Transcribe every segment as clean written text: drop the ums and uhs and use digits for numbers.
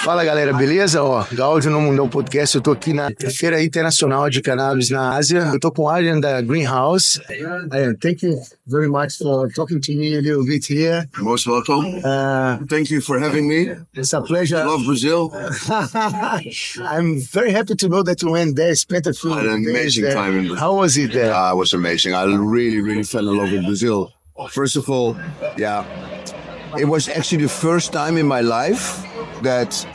Fala galera, beleza? Ó, 𝘽𝙧𝙖𝙨 nomundao podcast. Eu tô aqui na Feira Internacional de Cannabis na Ásia. Eu tô com o Arjan da Greenhouse. Arjan, thank you very much for talking to me a little bit here. Most welcome. Thank you for having me. It's a pleasure. Love Brazil. I'm very happy to know that you went there, spent a few I had an days amazing there. time in Brazil. How was it there? It was amazing. I really fell in love with Brazil. First of all, yeah, it was actually the first time in my life that,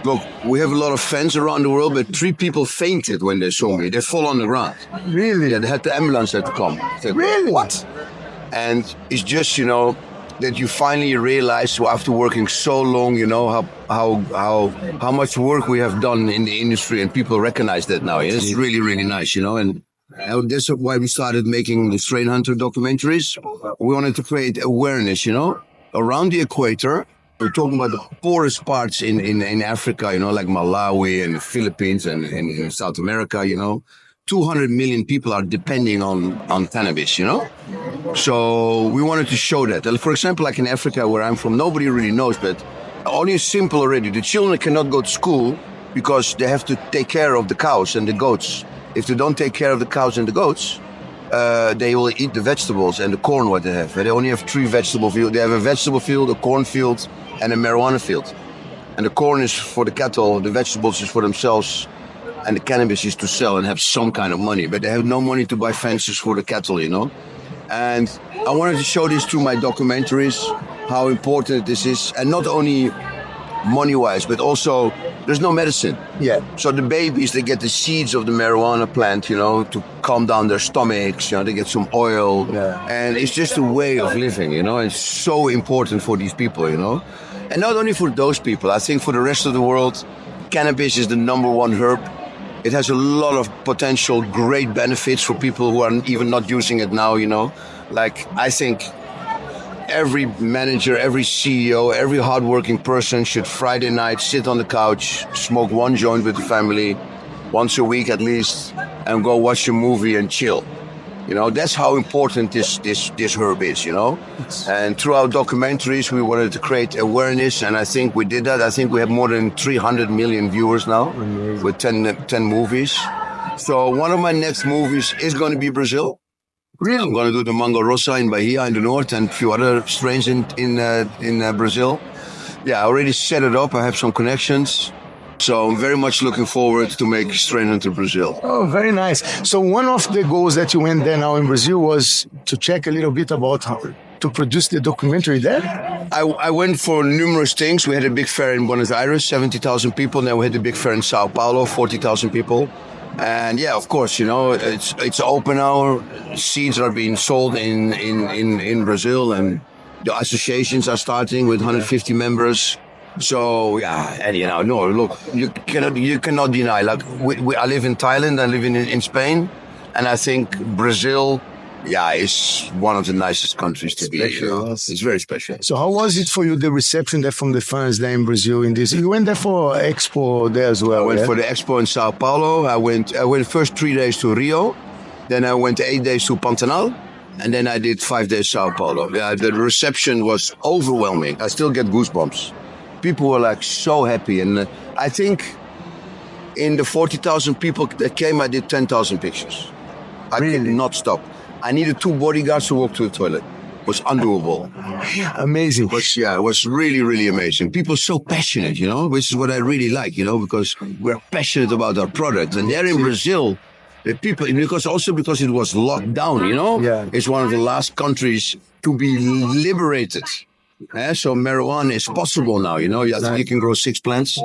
look, we have a lot of fans around the world, but 3 people fainted when they saw me. They fall on the ground. Really? Yeah, they had the ambulance had to come. Said, Really? What? And it's just, you know, that you finally realize, so after working so long, you know, how much work we have done in the industry, and people recognize that now. Yeah? It's really nice, you know, and that's why we started making the Strain Hunter documentaries. We wanted to create awareness, you know, around the equator. We're talking about the poorest parts in Africa, you know, like Malawi and the Philippines and in South America, you know. 200 million people are depending on cannabis, you know. So we wanted to show that. And for example, like in Africa, where I'm from, nobody really knows, but only simple already. The children cannot go to school because they have to take care of the cows and the goats. If they don't take care of the cows and the goats, they will eat the vegetables and the corn what they have. They only have 3 vegetable fields. They have a vegetable field, a corn field, and a marijuana field. And the corn is for the cattle, the vegetables is for themselves, and the cannabis is to sell and have some kind of money. But they have no money to buy fences for the cattle, you know. And I wanted to show this through my documentaries, how important this is. And not only money-wise, but also there's no medicine. Yeah. So the babies, they get the seeds of the marijuana plant, you know, to calm down their stomachs, you know, they get some oil. Yeah. And it's just a way of living, you know. It's so important for these people, you know. And not only for those people, I think for the rest of the world, cannabis is the #1 herb. It has a lot of potential great benefits for people who are even not using it now, you know. Like, I think every manager, every CEO, every hardworking person should Friday night sit on the couch, smoke 1 joint with the family, once a week at least, and go watch a movie and chill. You know, that's how important this herb is, you know. And through our documentaries, we wanted to create awareness, and I think we did that. I think we have more than 300 million viewers now. Amazing. With 10 movies. So one of my next movies is going to be Brazil. Really? I'm going to do the Manga Rosa in Bahia in the north and a few other strains in Brazil. Yeah, I already set it up. I have some connections. So I'm very much looking forward to make Strain Hunter Brazil. Oh, very nice. So one of the goals that you went there now in Brazil was to check a little bit about how to produce the documentary there? I went for numerous things. We had a big fair in Buenos Aires, 70,000 people. Then we had a big fair in Sao Paulo, 40,000 people. And yeah, of course, you know, it's open now. Seeds are being sold in Brazil, and the associations are starting with 150 members. So yeah, and you know, no, look, you cannot deny. Like I live in Thailand, I live in Spain, and I think Brazil, yeah, is one of the nicest countries to be. You know? It's very special. So how was it for you, the reception there from the fans there in Brazil? You went there for Expo there as well. I went for the Expo in Sao Paulo. I went first 3 days to Rio, then I went 8 days to Pantanal. And then I did 5 days Sao Paulo. Yeah, the reception was overwhelming. I still get goosebumps. People were like so happy, and I think in the 40,000 people that came, I did 10,000 pictures. I could not stop. I needed 2 bodyguards to walk to the toilet. It was undoable. Amazing. It was really amazing. People are so passionate, you know, which is what I really like, you know, because we're passionate about our product. And there in Brazil, the people, because it was locked down, you know, it's one of the last countries to be liberated. So marijuana is possible now, you know, you can grow 6 plants.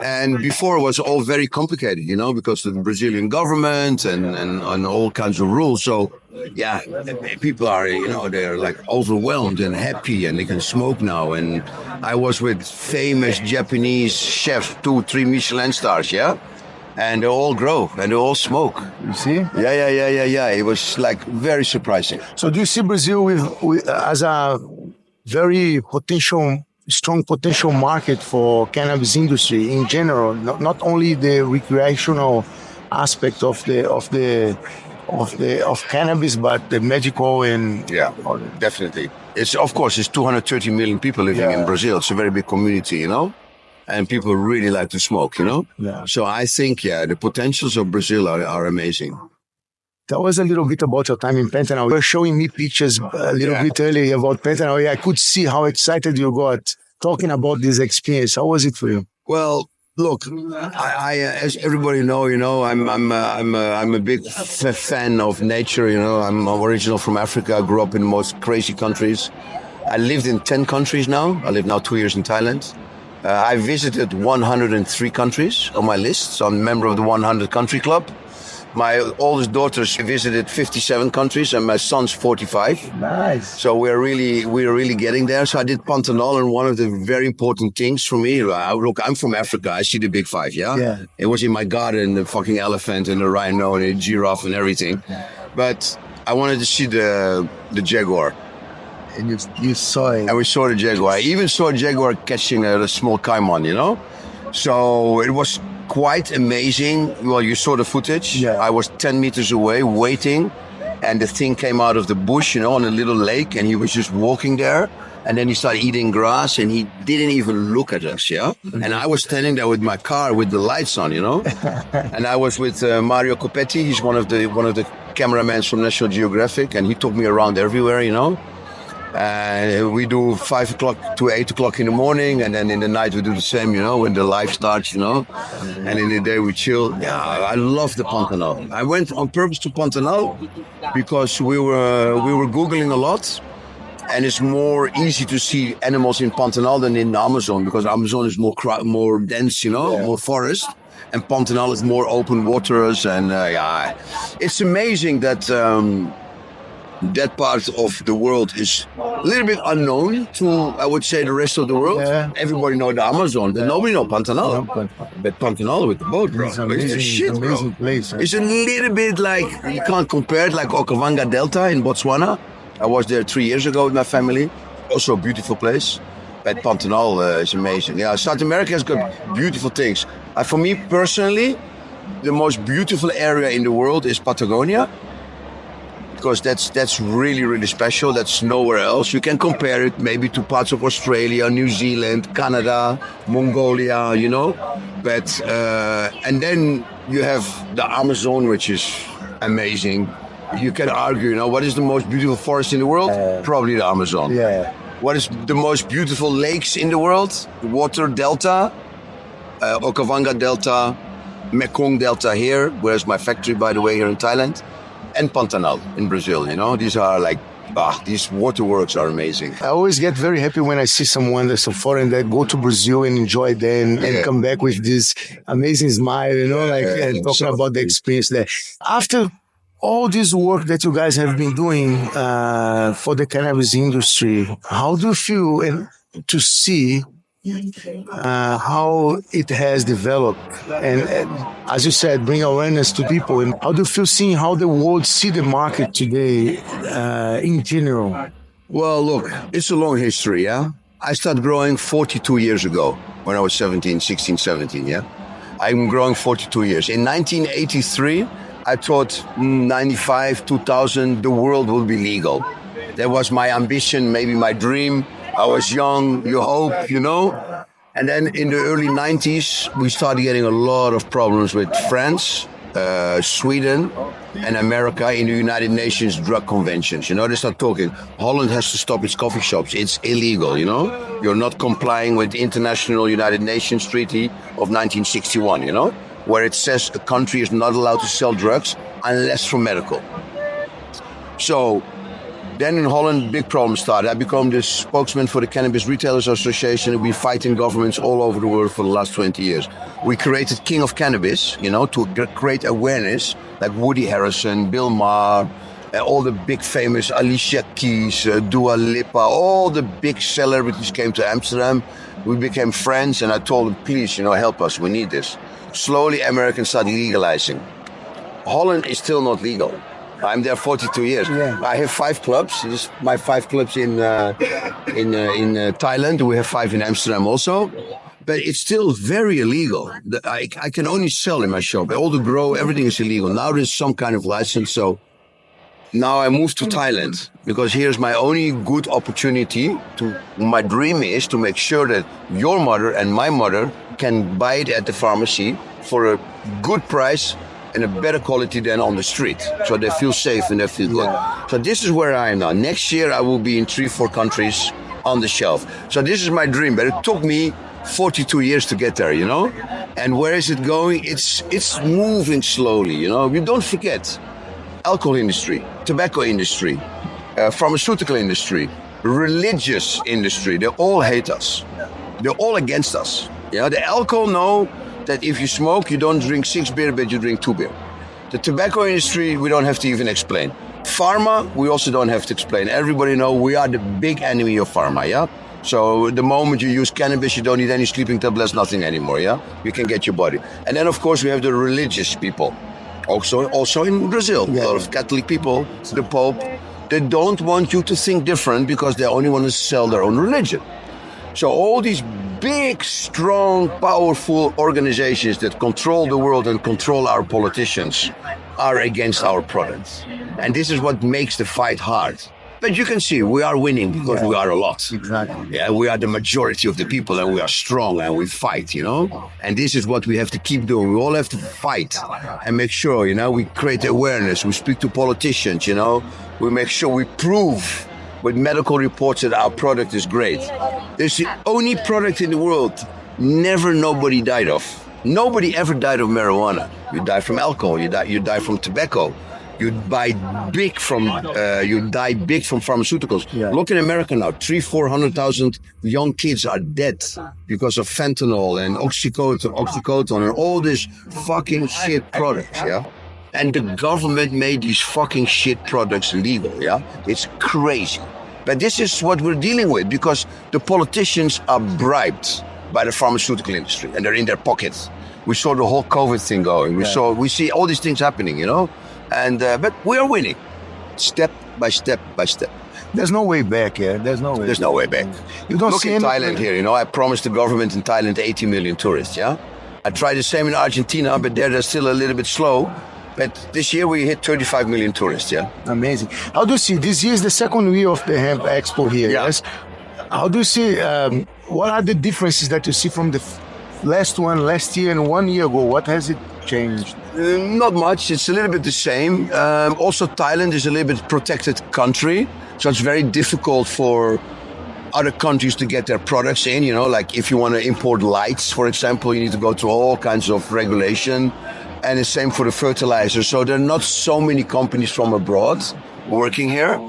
And before it was all very complicated, you know, because of the Brazilian government and all kinds of rules. So yeah, people are, you know, they're like overwhelmed and happy, and they can smoke now. And I was with famous Japanese chefs, 2-3 Michelin stars, yeah? And they all grow and they all smoke. You see? Yeah. It was like very surprising. So do you see Brazil as a very strong potential market for cannabis industry in general, not only the recreational aspect of the of cannabis, but the medical and definitely. It's 230 million people living in Brazil. It's a very big community, you know, and people really like to smoke, you know. Yeah. So I think the potentials of Brazil are amazing. Tell us a little bit about your time in Pantanal. You were showing me pictures a little bit earlier about Pantanal. I could see how excited you got talking about this experience. How was it for you? Well, look, I as everybody know, you know, I'm a big fan of nature. You know, I'm original from Africa. I grew up in the most crazy countries. I lived in 10 countries now. I live now 2 years in Thailand. I visited 103 countries on my list, so I'm a member of the 100 country club. My oldest daughters visited 57 countries, and my son's 45. Nice. So we're really getting there. So I did Pantanal, and one of the very important things for me, look, I'm from Africa. I see the big five, yeah? It was in my garden, the fucking elephant and the rhino and the giraffe and everything. But I wanted to see the jaguar. And you saw it. And we saw the jaguar. I even saw a jaguar catching a small caiman, you know? So it was quite amazing. Well, you saw the footage. Yeah. I was 10 meters away waiting, and the thing came out of the bush, you know, on a little lake, and he was just walking there. And then he started eating grass, and he didn't even look at us, yeah? And I was standing there with my car with the lights on, you know? And I was with Mario Copetti. He's one of the cameramans from National Geographic, and he took me around everywhere, you know? We do 5 o'clock to 8 o'clock in the morning, and then in the night we do the same, you know, when the life starts, you know. And in the day we chill. Yeah, I love the Pantanal. I went on purpose to Pantanal because we were Googling a lot, and it's more easy to see animals in Pantanal than in the Amazon, because Amazon is more dense, you know, more forest. And Pantanal is more open waters, and it's amazing that that part of the world is a little bit unknown to, I would say, the rest of the world. Yeah. Everybody knows the Amazon, but nobody knows Pantanal. But Pantanal with the boat, bro. It's amazing, shit, amazing bro. Place. Right? It's a little bit like, you can't compare it like Okavango Delta in Botswana. I was there 3 years ago with my family. Also a beautiful place. But Pantanal is amazing. Yeah, South America has got beautiful things. For me personally, the most beautiful area in the world is Patagonia. Because that's really, really special. That's nowhere else. You can compare it maybe to parts of Australia, New Zealand, Canada, Mongolia, you know. But and then you have the Amazon, which is amazing. You can argue, you know, what is the most beautiful forest in the world? Probably the Amazon. Yeah. What is the most beautiful lakes in the world? Water Delta, Okavango Delta, Mekong Delta here. Where's my factory, by the way, here in Thailand? And Pantanal in Brazil, you know. These are like, these waterworks are amazing. I always get very happy when I see someone that's a foreign that go to Brazil and enjoy there and come back with this amazing smile, you know, and talking about the experience there. After all this work that you guys have been doing for the cannabis industry, how do you feel to see how it has developed and as you said, bring awareness to people? And how do you feel seeing how the world see the market today in general? Well, look, it's a long history, yeah? I started growing 42 years ago when I was 16, 17, yeah? I'm growing 42 years. In 1983, I thought 95, 2000, the world would be legal. That was my ambition, maybe my dream. I was young, you hope, you know. And then in the early 90s, we started getting a lot of problems with France, Sweden, and America in the United Nations drug conventions. You know, they start talking, Holland has to stop its coffee shops. It's illegal, you know. You're not complying with the International United Nations Treaty of 1961, you know, where it says a country is not allowed to sell drugs unless for medical. So then in Holland, big problems started. I became the spokesman for the Cannabis Retailers Association. We've been fighting governments all over the world for the last 20 years. We created King of Cannabis, you know, to create awareness, like Woody Harrelson, Bill Maher, all the big famous Alicia Keys, Dua Lipa, all the big celebrities came to Amsterdam. We became friends, and I told them, please, you know, help us, we need this. Slowly, Americans started legalizing. Holland is still not legal. I'm there 42 years. Yeah. I have 5 clubs. This is my 5 clubs in Thailand. We have 5 in Amsterdam also. but it's still very illegal. I can only sell in my shop. All the grow, everything is illegal. Now there's some kind of license, so now I moved to Thailand because here's my only good opportunity my dream is to make sure that your mother and my mother can buy it at the pharmacy for a good price and a better quality than on the street. So they feel safe and they feel good. So this is where I am now. Next year I will be in 3-4 countries on the shelf. So this is my dream, but it took me 42 years to get there, you know? And where is it going? It's moving slowly, you know? You don't forget, alcohol industry, tobacco industry, pharmaceutical industry, religious industry, they all hate us. They're all against us. Yeah, the alcohol know that if you smoke, you don't drink 6 beer, but you drink 2 beer. The tobacco industry, we don't have to even explain. Pharma, we also don't have to explain. Everybody know we are the big enemy of pharma, yeah? So the moment you use cannabis, you don't need any sleeping tablets, nothing anymore, yeah? You can get your body. And then, of course, we have the religious people. Also in Brazil, a lot of Catholic people, the Pope, they don't want you to think different because they only want to sell their own religion. So all these big, strong, powerful organizations that control the world and control our politicians are against our products. And this is what makes the fight hard. But you can see we are winning because we are a lot. Exactly. Yeah, we are the majority of the people and we are strong and we fight, you know. And this is what we have to keep doing. We all have to fight and make sure, you know, we create awareness. We speak to politicians, you know. We make sure we prove with medical reports that our product is great. It's the only product in the world nobody died of. Nobody ever died of marijuana. You die from alcohol, you die from tobacco. You die big from pharmaceuticals. Yeah. Look in America now, 300,000-400,000 young kids are dead because of fentanyl and oxycodone and all these fucking shit products, yeah? And the government made these fucking shit products legal, yeah? It's crazy. But this is what we're dealing with because the politicians are bribed by the pharmaceutical industry and they're in their pockets. We saw the whole COVID thing going. We see all these things happening, you know? And but we are winning, step by step by step. There's no way back, yeah. There's no way back. You don't look in Thailand here. You know, I promised the government in Thailand 80 million tourists. Yeah, I tried the same in Argentina, but they're still a little bit slow. But this year we hit 35 million tourists. Yeah, amazing. How do you see this year is the second year of the hemp expo here? Yeah. Yes. How do you see? What are the differences that you see from the last year and 1 year ago? What has it changed? Not much. It's a little bit the same. Also, Thailand is a little bit protected country, so it's very difficult for other countries to get their products in. You know, like if you want to import lights, for example, you need to go through all kinds of regulation, and the same for the fertilizer. So there are not so many companies from abroad working here.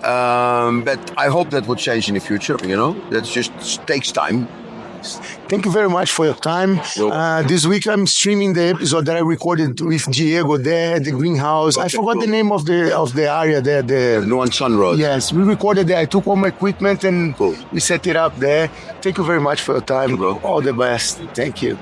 But I hope that will change in the future. You know, that just takes time. Thank you very much for your time. This week I'm streaming the episode that I recorded with Diego there at the greenhouse. I forgot the name of the area there. The Nuan Sun Road. Yes, we recorded there. I took all my equipment and we set it up there. Thank you very much for your time. Bro. All the best. Thank you.